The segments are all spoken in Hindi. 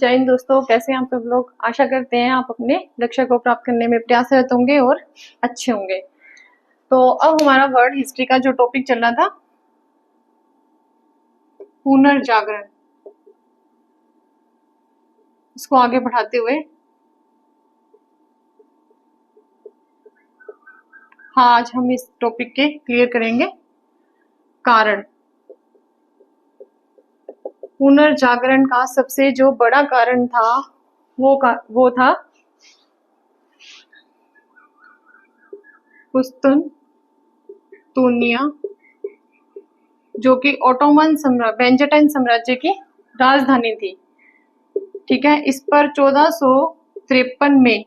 जय हिंद दोस्तों, कैसे हैं आप सब लोग। आशा करते हैं आप अपने लक्ष्य को प्राप्त करने में प्रयासरत होंगे और अच्छे होंगे। तो अब हमारा वर्ल्ड हिस्ट्री का जो टॉपिक चल रहा था, पुनर्जागरण, इसको आगे बढ़ाते हुए आज हम इस टॉपिक के क्लियर करेंगे कारण। पुनर्जागरण का सबसे जो बड़ा कारण था वो था कुस्तुनतुनिया, जो कि ओटोमन बेंजाटाइन साम्राज्य की राजधानी थी। ठीक है, इस पर 1453 में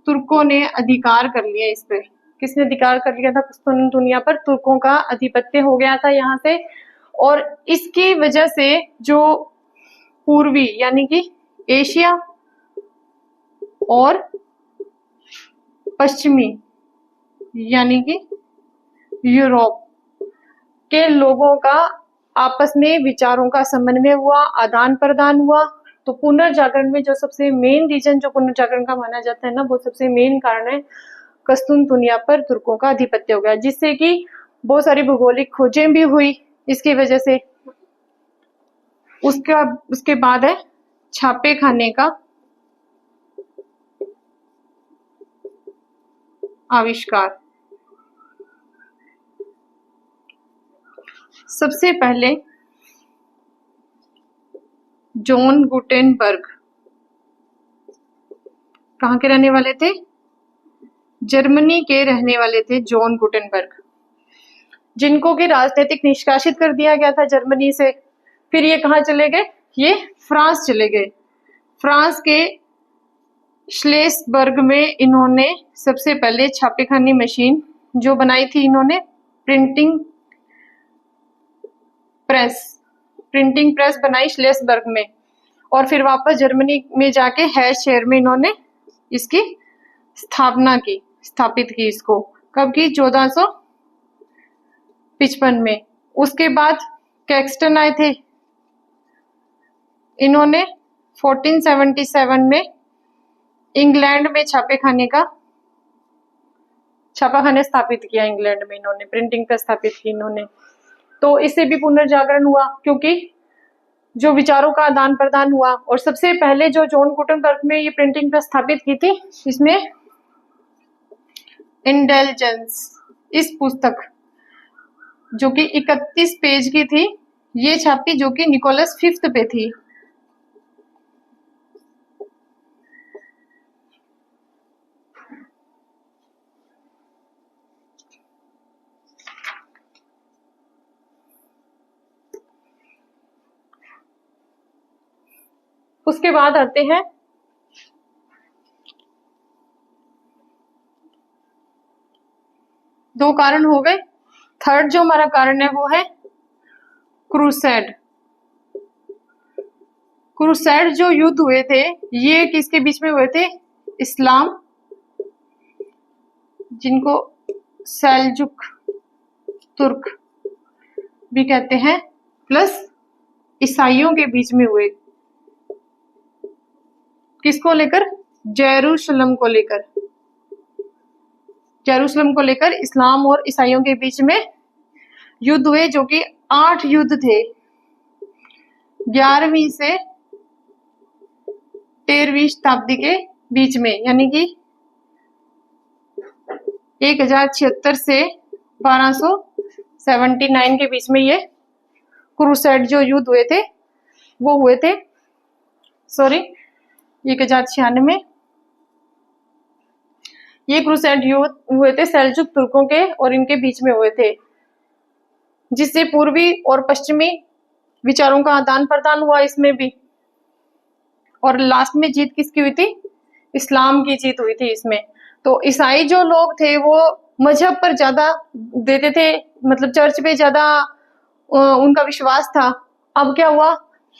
तुर्कों ने अधिकार कर लिया। इस पे किसने अधिकार कर लिया था? कुस्तुनतुनिया पर तुर्कों का आधिपत्य हो गया था यहाँ से। और इसकी वजह से जो पूर्वी यानी कि एशिया और पश्चिमी यानी कि यूरोप के लोगों का आपस में विचारों का समन्वय हुआ, आदान प्रदान हुआ। तो पुनर्जागरण में जो सबसे मेन रीजन जो पुनर्जागरण का माना जाता है ना, वो सबसे मेन कारण है कुस्तुनतुनिया पर तुर्कों का आधिपत्य हो गया, जिससे कि बहुत सारी भौगोलिक खोजें भी हुई इसकी वजह से। उसके बाद है छापे खाने का आविष्कार। सबसे पहले जॉन गुटेनबर्ग कहाँ के रहने वाले थे? जर्मनी के रहने वाले थे जॉन गुटेनबर्ग, जिनको कि राजनीतिक निष्कासित कर दिया गया था जर्मनी से। फिर ये कहाँ चले गए? ये फ्रांस चले गए। फ्रांस के श्लेसबर्ग में इन्होंने सबसे पहले छापेखानी मशीन जो बनाई थी, इन्होंने प्रिंटिंग प्रेस बनाई श्लेसबर्ग में। और फिर वापस जर्मनी में जाके हैश शहर में इन्होंने इसकी स्थापित की। इसको कब की? 1455 में। उसके बाद कैक्सटन आए थे, इन्होंने 1477 में इंग्लैंड में छापाखाने स्थापित किया। इंग्लैंड में इन्होंने प्रिंटिंग प्रेस स्थापित की इन्होंने। तो इससे भी पुनर्जागरण हुआ, क्योंकि जो विचारों का आदान प्रदान हुआ। और सबसे पहले जो जॉन गुटेनबर्ग में ये प्रिंटिंग प्रेस स्थापित की थी, इसमें इंटेलिजेंस इस पुस्तक जो कि 31 पेज की थी, ये छापी, जो कि निकोलस फिफ्थ पे थी। उसके बाद आते हैं दो कारण हो गए। थर्ड जो हमारा कारण है वो है क्रूसेड। क्रूसेड जो युद्ध हुए थे, ये किसके बीच में हुए थे? इस्लाम, जिनको सेल्जुक तुर्क भी कहते हैं, प्लस ईसाइयों के बीच में हुए। किसको लेकर? जेरूशलम को लेकर। जेरूशलम को लेकर इस्लाम और ईसाइयों के बीच में युद्ध हुए, जो कि 8 युद्ध थे। 11वीं से 13वीं शताब्दी के बीच में, यानी कि 1076 से 1279 के बीच में ये क्रूसेड जो युद्ध हुए थे वो हुए थे। 1096 ये क्रूसेड युद्ध हुए थे सेल्जुक तुर्कों के और इनके बीच में हुए थे, जिससे पूर्वी और पश्चिमी विचारों का आदान प्रदान हुआ इसमें भी। और लास्ट में जीत किसकी हुई थी? इस्लाम की जीत हुई थी इसमें। तो ईसाई जो लोग थे वो मजहब पर ज्यादा देते थे, मतलब चर्च पे ज्यादा उनका विश्वास था। अब क्या हुआ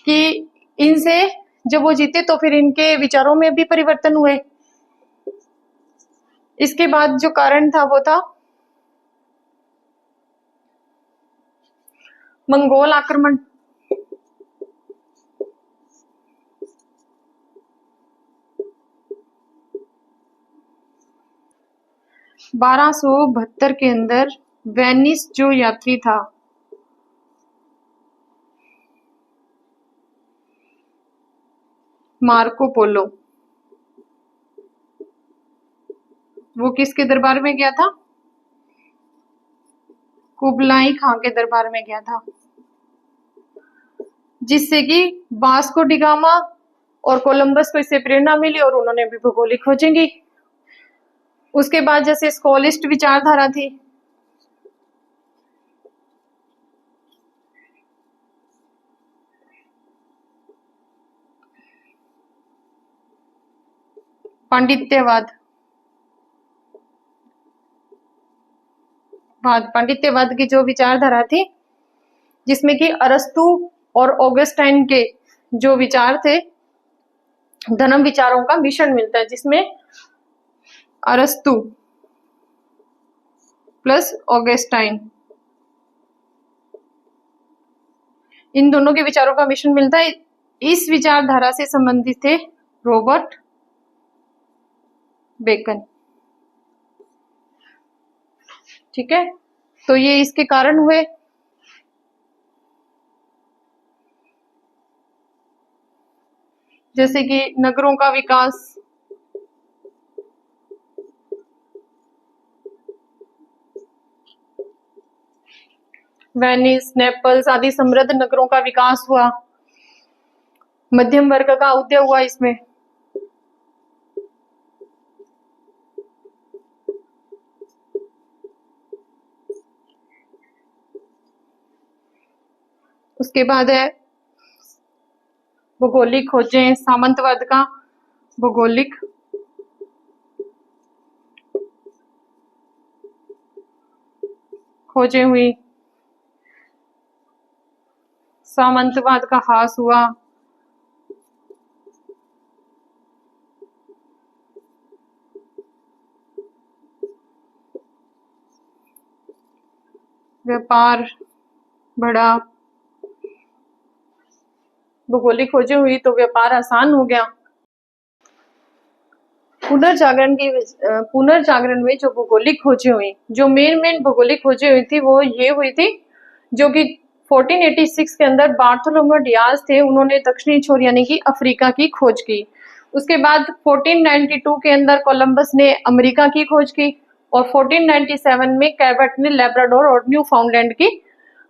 कि इनसे जब वो जीते तो फिर इनके विचारों में भी परिवर्तन हुए। इसके बाद जो कारण था वो था मंगोल आक्रमण। 1272 के अंदर वेनिस जो यात्री था मार्को पोलो, वो किसके दरबार में गया था? कुबलाई खां के दरबार में गया था, जिससे कि वास्को डी गामा और कोलंबस को इससे प्रेरणा मिली और उन्होंने भी भूगोलिक खोजें की। उसके बाद जैसे स्कॉलिस्ट विचारधारा थी, पांडित्यवाद, पांडित्यवाद की जो विचारधारा थी, जिसमें कि अरस्तु और ऑगस्टाइन के जो विचार थे, धर्म विचारों का मिश्रण मिलता है, जिसमें अरस्तु प्लस ऑगस्टाइन, इन दोनों के विचारों का मिश्रण मिलता है। इस विचारधारा से संबंधित थे रॉबर्ट बेकन। ठीक है, तो ये इसके कारण हुए। जैसे कि नगरों का विकास, वेनिस, नेपल्स आदि समृद्ध नगरों का विकास हुआ, मध्यम वर्ग का उदय हुआ इसमें। उसके बाद है भौगोलिक खोजें, सामंतवाद का भौगोलिक खोजें हुई, सामंतवाद का ह्रास हुआ, व्यापार बढ़ा, भौगोलिक खोजें हुई तो व्यापार आसान हो गया। पुनर्जागरण में जो भौगोलिक खोजें हुई, जो मेन भौगोलिक खोजें हुई थी वो ये हुई थी, जो कि 1486 के अंदर बार्थोलोमेव डियाज थे, उन्होंने दक्षिणी छोर यानी कि अफ्रीका की खोज की। उसके बाद 1492 के अंदर कोलंबस ने अमेरिका की खोज की और 1497 में कैबट ने लेब्राडोर और न्यू फाउंडलैंड की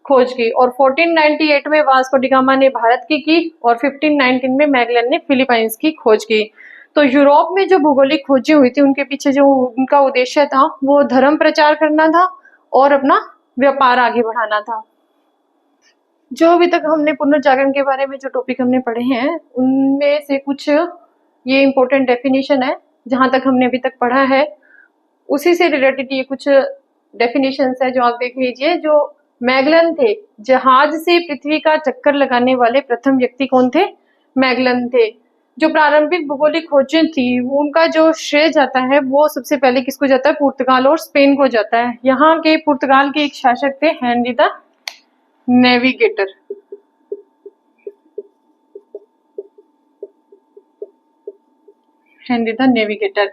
खोज की और 1498 में वास्को डी गामा ने भारत की और 1519 में मैगलन ने फिलीपाइंस की खोज की। तो यूरोप में जो भौगोलिक खोजें हुई थी, उनके पीछे जो उनका उद्देश्य था वो धर्म प्रचार करना था और अपना व्यापार आगे बढ़ाना था। जो अभी तक हमने पुनर्जागरण के बारे में जो टॉपिक हमने पढ़े हैं, उनमें से कुछ ये इंपॉर्टेंट डेफिनेशन है जहां तक हमने अभी तक पढ़ा है, उसी से रिलेटेड ये कुछ डेफिनेशंस है जो आप देख लीजिए। जो मैगलन थे, जहाज से पृथ्वी का चक्कर लगाने वाले प्रथम व्यक्ति कौन थे? मैगलन थे। जो प्रारंभिक भौगोलिक खोजें थी, उनका जो श्रेय जाता है वो सबसे पहले किसको जाता है? पुर्तगाल और स्पेन को जाता है। यहाँ के पुर्तगाल के एक शासक थे Henry the navigator. Henry the navigator.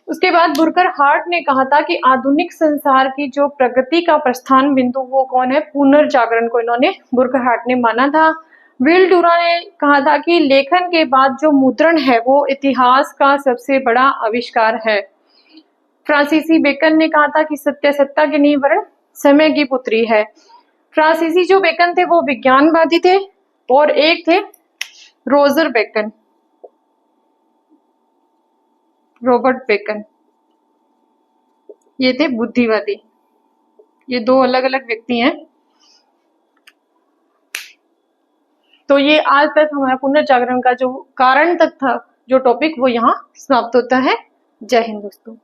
उसके बाद बुरकर हार्ट ने कहा था कि आधुनिक संसार की जो प्रगति का प्रस्थान बिंदु वो कौन है? पुनर्जागरण को इन्होंने बुरकर हार्ट ने माना था। विल डूरा ने कहा था कि लेखन के बाद जो मुद्रण है वो इतिहास का सबसे बड़ा आविष्कार है। फ्रांसीसी बेकन ने कहा था कि सत्य सत्ता की नहीं वरन समय की पुत्री है। फ्रांसीसी जो बेकन थे वो विज्ञानवादी थे और एक थे रोजर बेकन, रॉबर्ट बेकन, ये थे बुद्धिवादी। ये दो अलग अलग व्यक्ति हैं। तो ये आज तक हमारा पुनर्जागरण का जो कारण तक था जो टॉपिक वो यहाँ समाप्त होता है। जय हिंद दोस्तों।